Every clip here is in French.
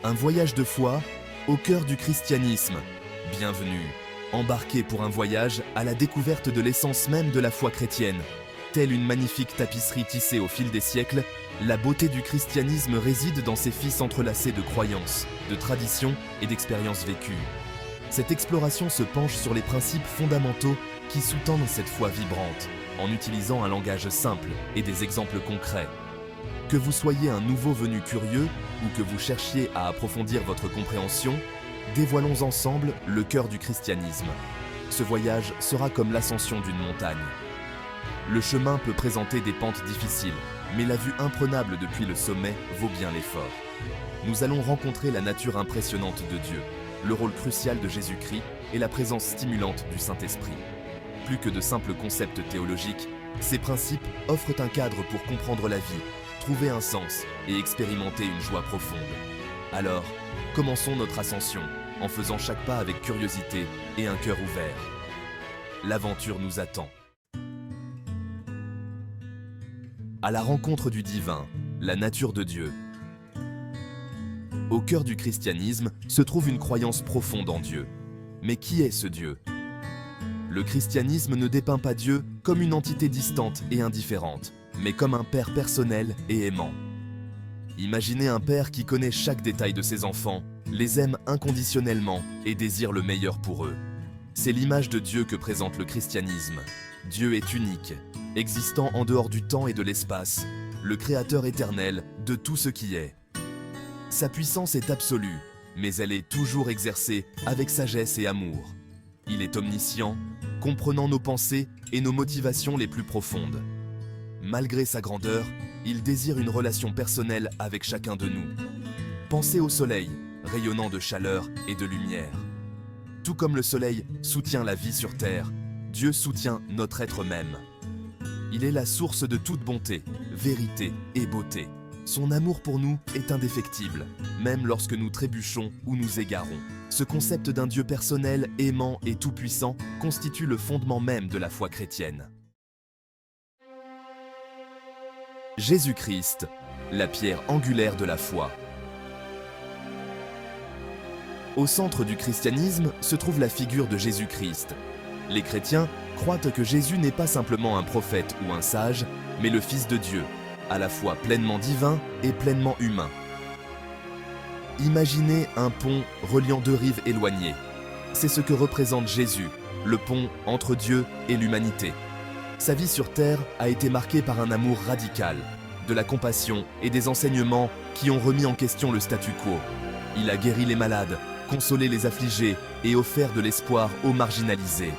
Un voyage de foi au cœur du christianisme. Bienvenue, embarquez pour un voyage à la découverte de l'essence même de la foi chrétienne. Telle une magnifique tapisserie tissée au fil des siècles, la beauté du christianisme réside dans ses fils entrelacés de croyances, de traditions et d'expériences vécues. Cette exploration se penche sur les principes fondamentaux qui sous-tendent cette foi vibrante, en utilisant un langage simple et des exemples concrets. Que vous soyez un nouveau venu curieux ou que vous cherchiez à approfondir votre compréhension, dévoilons ensemble le cœur du christianisme. Ce voyage sera comme l'ascension d'une montagne. Le chemin peut présenter des pentes difficiles, mais la vue imprenable depuis le sommet vaut bien l'effort. Nous allons rencontrer la nature impressionnante de Dieu, le rôle crucial de Jésus-Christ et la présence stimulante du Saint-Esprit. Plus que de simples concepts théologiques, ces principes offrent un cadre pour comprendre la vie, trouver un sens et expérimenter une joie profonde. Alors, commençons notre ascension en faisant chaque pas avec curiosité et un cœur ouvert. L'aventure nous attend. À la rencontre du divin, la nature de Dieu. Au cœur du christianisme se trouve une croyance profonde en Dieu. Mais qui est ce Dieu ? Le christianisme ne dépeint pas Dieu comme une entité distante et indifférente, mais comme un père personnel et aimant. Imaginez un père qui connaît chaque détail de ses enfants, les aime inconditionnellement et désire le meilleur pour eux. C'est l'image de Dieu que présente le christianisme. Dieu est unique, existant en dehors du temps et de l'espace, le créateur éternel de tout ce qui est. Sa puissance est absolue, mais elle est toujours exercée avec sagesse et amour. Il est omniscient, comprenant nos pensées et nos motivations les plus profondes. Malgré sa grandeur, il désire une relation personnelle avec chacun de nous. Pensez au soleil, rayonnant de chaleur et de lumière. Tout comme le soleil soutient la vie sur terre, Dieu soutient notre être même. Il est la source de toute bonté, vérité et beauté. Son amour pour nous est indéfectible, même lorsque nous trébuchons ou nous égarons. Ce concept d'un Dieu personnel, aimant et tout-puissant constitue le fondement même de la foi chrétienne. Jésus-Christ, la pierre angulaire de la foi. Au centre du christianisme se trouve la figure de Jésus-Christ. Les chrétiens croient que Jésus n'est pas simplement un prophète ou un sage, mais le Fils de Dieu, à la fois pleinement divin et pleinement humain. Imaginez un pont reliant deux rives éloignées. C'est ce que représente Jésus, le pont entre Dieu et l'humanité. Sa vie sur terre a été marquée par un amour radical, de la compassion et des enseignements qui ont remis en question le statu quo. Il a guéri les malades, consolé les affligés et offert de l'espoir aux marginalisés.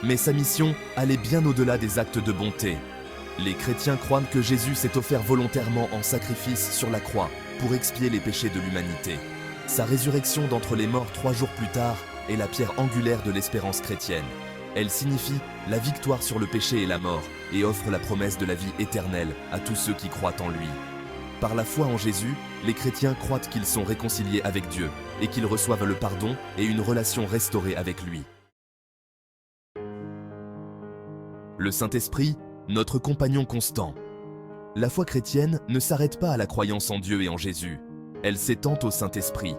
Mais sa mission allait bien au-delà des actes de bonté. Les chrétiens croient que Jésus s'est offert volontairement en sacrifice sur la croix pour expier les péchés de l'humanité. Sa résurrection d'entre les morts 3 jours plus tard est la pierre angulaire de l'espérance chrétienne. Elle signifie la victoire sur le péché et la mort et offre la promesse de la vie éternelle à tous ceux qui croient en lui. Par la foi en Jésus, les chrétiens croient qu'ils sont réconciliés avec Dieu et qu'ils reçoivent le pardon et une relation restaurée avec lui. Le Saint-Esprit, notre compagnon constant. La foi chrétienne ne s'arrête pas à la croyance en Dieu et en Jésus. Elle s'étend au Saint-Esprit.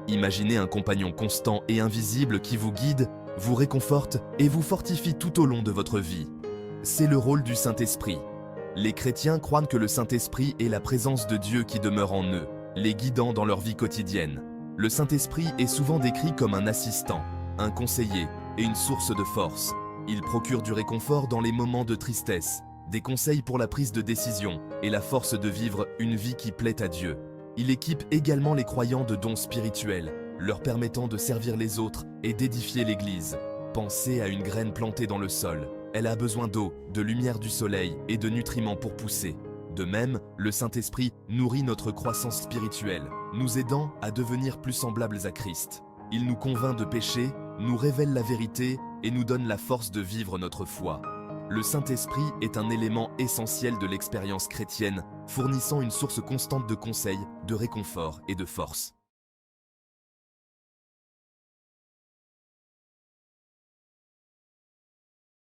Imaginez un compagnon constant et invisible qui vous guide, vous réconforte et vous fortifie tout au long de votre vie. C'est le rôle du Saint-Esprit. Les chrétiens croient que le Saint-Esprit est la présence de Dieu qui demeure en eux, les guidant dans leur vie quotidienne. Le Saint-Esprit est souvent décrit comme un assistant, un conseiller et une source de force. Il procure du réconfort dans les moments de tristesse, des conseils pour la prise de décision et la force de vivre une vie qui plaît à Dieu. Il équipe également les croyants de dons spirituels, leur permettant de servir les autres et d'édifier l'Église. Pensez à une graine plantée dans le sol. Elle a besoin d'eau, de lumière du soleil et de nutriments pour pousser. De même, le Saint-Esprit nourrit notre croissance spirituelle, nous aidant à devenir plus semblables à Christ. Il nous convainc de pécher, nous révèle la vérité et nous donne la force de vivre notre foi. Le Saint-Esprit est un élément essentiel de l'expérience chrétienne, fournissant une source constante de conseils, de réconfort et de force.